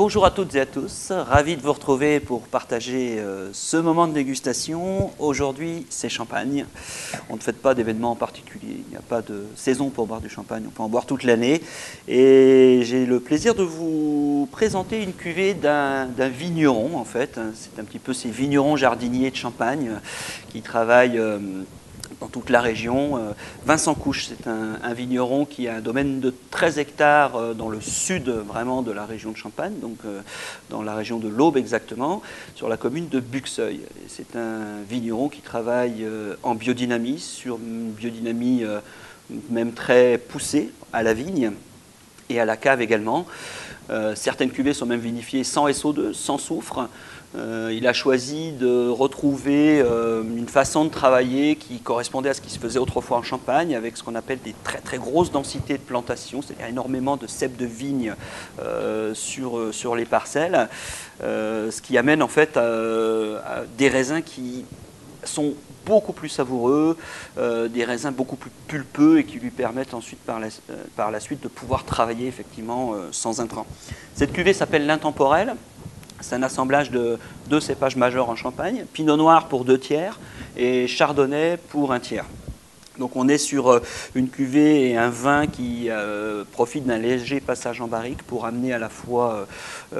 Bonjour à toutes et à tous, ravi de vous retrouver pour partager ce moment de dégustation. Aujourd'hui, c'est champagne. On ne fête pas d'événement en particulier, il n'y a pas de saison pour boire du champagne, on peut en boire toute l'année. Et j'ai le plaisir de vous présenter une cuvée d'un vigneron en fait. C'est un petit peu ces vignerons jardiniers de Champagne qui travaillent dans toute la région. Vincent Couche, c'est un vigneron qui a un domaine de 13 hectares dans le sud vraiment de la région de Champagne, donc dans la région de l'Aube exactement, sur la commune de Buxeuil. C'est un vigneron qui travaille en biodynamie, sur une biodynamie même très poussée à la vigne et à la cave également. Certaines cuvées sont même vinifiées sans SO2, sans soufre. Il a choisi de retrouver une façon de travailler qui correspondait à ce qui se faisait autrefois en Champagne, avec ce qu'on appelle des très très grosses densités de plantation, c'est-à-dire énormément de ceps de vigne sur les parcelles, ce qui amène en fait à des raisins qui sont beaucoup plus savoureux, des raisins beaucoup plus pulpeux et qui lui permettent ensuite par la suite de pouvoir travailler effectivement sans intrants. Cette cuvée s'appelle l'Intemporel. C'est un assemblage de deux cépages majeurs en Champagne, Pinot Noir pour 2 tiers et Chardonnay pour 1 tiers. Donc on est sur une cuvée et un vin qui profite d'un léger passage en barrique pour amener à la fois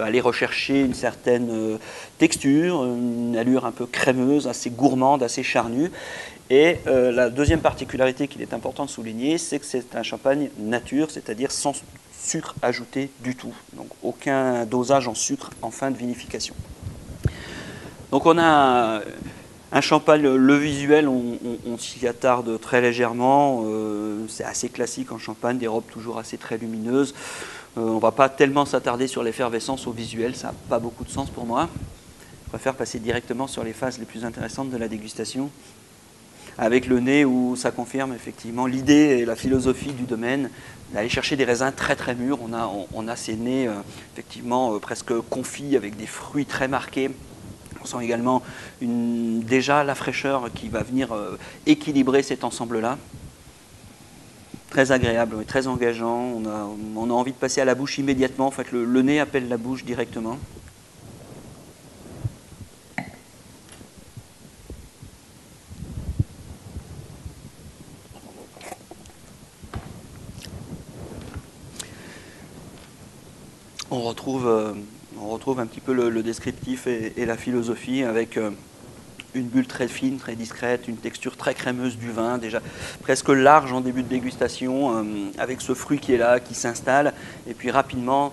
aller rechercher une certaine texture, une allure un peu crémeuse, assez gourmande, assez charnue. Et la deuxième particularité qu'il est important de souligner, c'est que c'est un champagne nature, c'est-à-dire sans sucre ajouté du tout. Donc aucun dosage en sucre en fin de vinification. Donc on a un champagne, le visuel, on s'y attarde très légèrement. C'est assez classique en Champagne, des robes toujours assez très lumineuses. On ne va pas tellement s'attarder sur l'effervescence au visuel, ça n'a pas beaucoup de sens pour moi. Je préfère passer directement sur les phases les plus intéressantes de la dégustation, avec le nez où ça confirme effectivement l'idée et la philosophie du domaine, d'aller chercher des raisins très très mûrs. On a ces nez effectivement presque confits avec des fruits très marqués. On sent également déjà la fraîcheur qui va venir équilibrer cet ensemble-là. Très agréable, très engageant. On a envie de passer à la bouche immédiatement. En fait, le nez appelle la bouche directement. On retrouve un petit peu le descriptif et la philosophie avec une bulle très fine, très discrète, une texture très crémeuse du vin, déjà presque large en début de dégustation, avec ce fruit qui est là, qui s'installe, et puis rapidement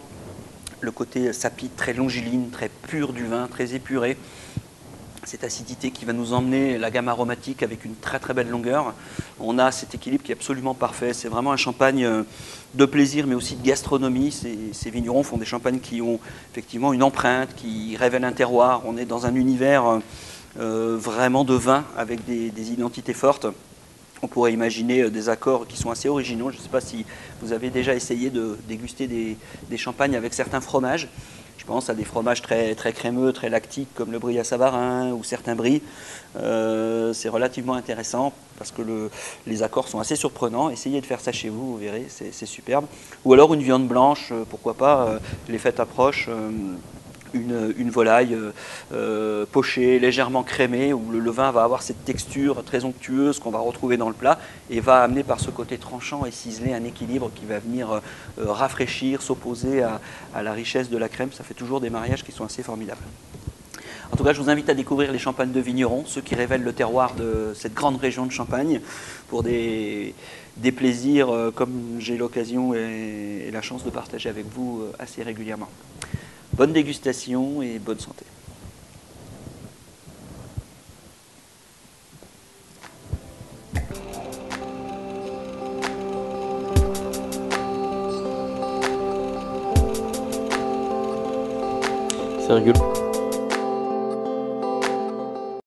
le côté sapide, très longiligne, très pur du vin, très épuré. Cette acidité qui va nous emmener la gamme aromatique avec une très très belle longueur. On a cet équilibre qui est absolument parfait. C'est vraiment un champagne de plaisir mais aussi de gastronomie. Ces vignerons font des champagnes qui ont effectivement une empreinte, qui révèlent un terroir. On est dans un univers vraiment de vin avec des identités fortes. On pourrait imaginer des accords qui sont assez originaux. Je ne sais pas si vous avez déjà essayé de déguster des champagnes avec certains fromages. Je pense à des fromages très, très crémeux, très lactiques comme le brie à Savarin ou certains bries. C'est relativement intéressant parce que les accords sont assez surprenants. Essayez de faire ça chez vous, vous verrez, c'est superbe. Ou alors une viande blanche, pourquoi pas, les fêtes approchent. Une volaille pochée, légèrement crémée, où le vin va avoir cette texture très onctueuse qu'on va retrouver dans le plat et va amener par ce côté tranchant et ciselé un équilibre qui va venir rafraîchir, s'opposer à la richesse de la crème. Ça fait toujours des mariages qui sont assez formidables. En tout cas, je vous invite à découvrir les champagnes de vignerons, ceux qui révèlent le terroir de cette grande région de Champagne, pour des plaisirs comme j'ai l'occasion et la chance de partager avec vous assez régulièrement. Bonne dégustation et bonne santé. C'est rigolo.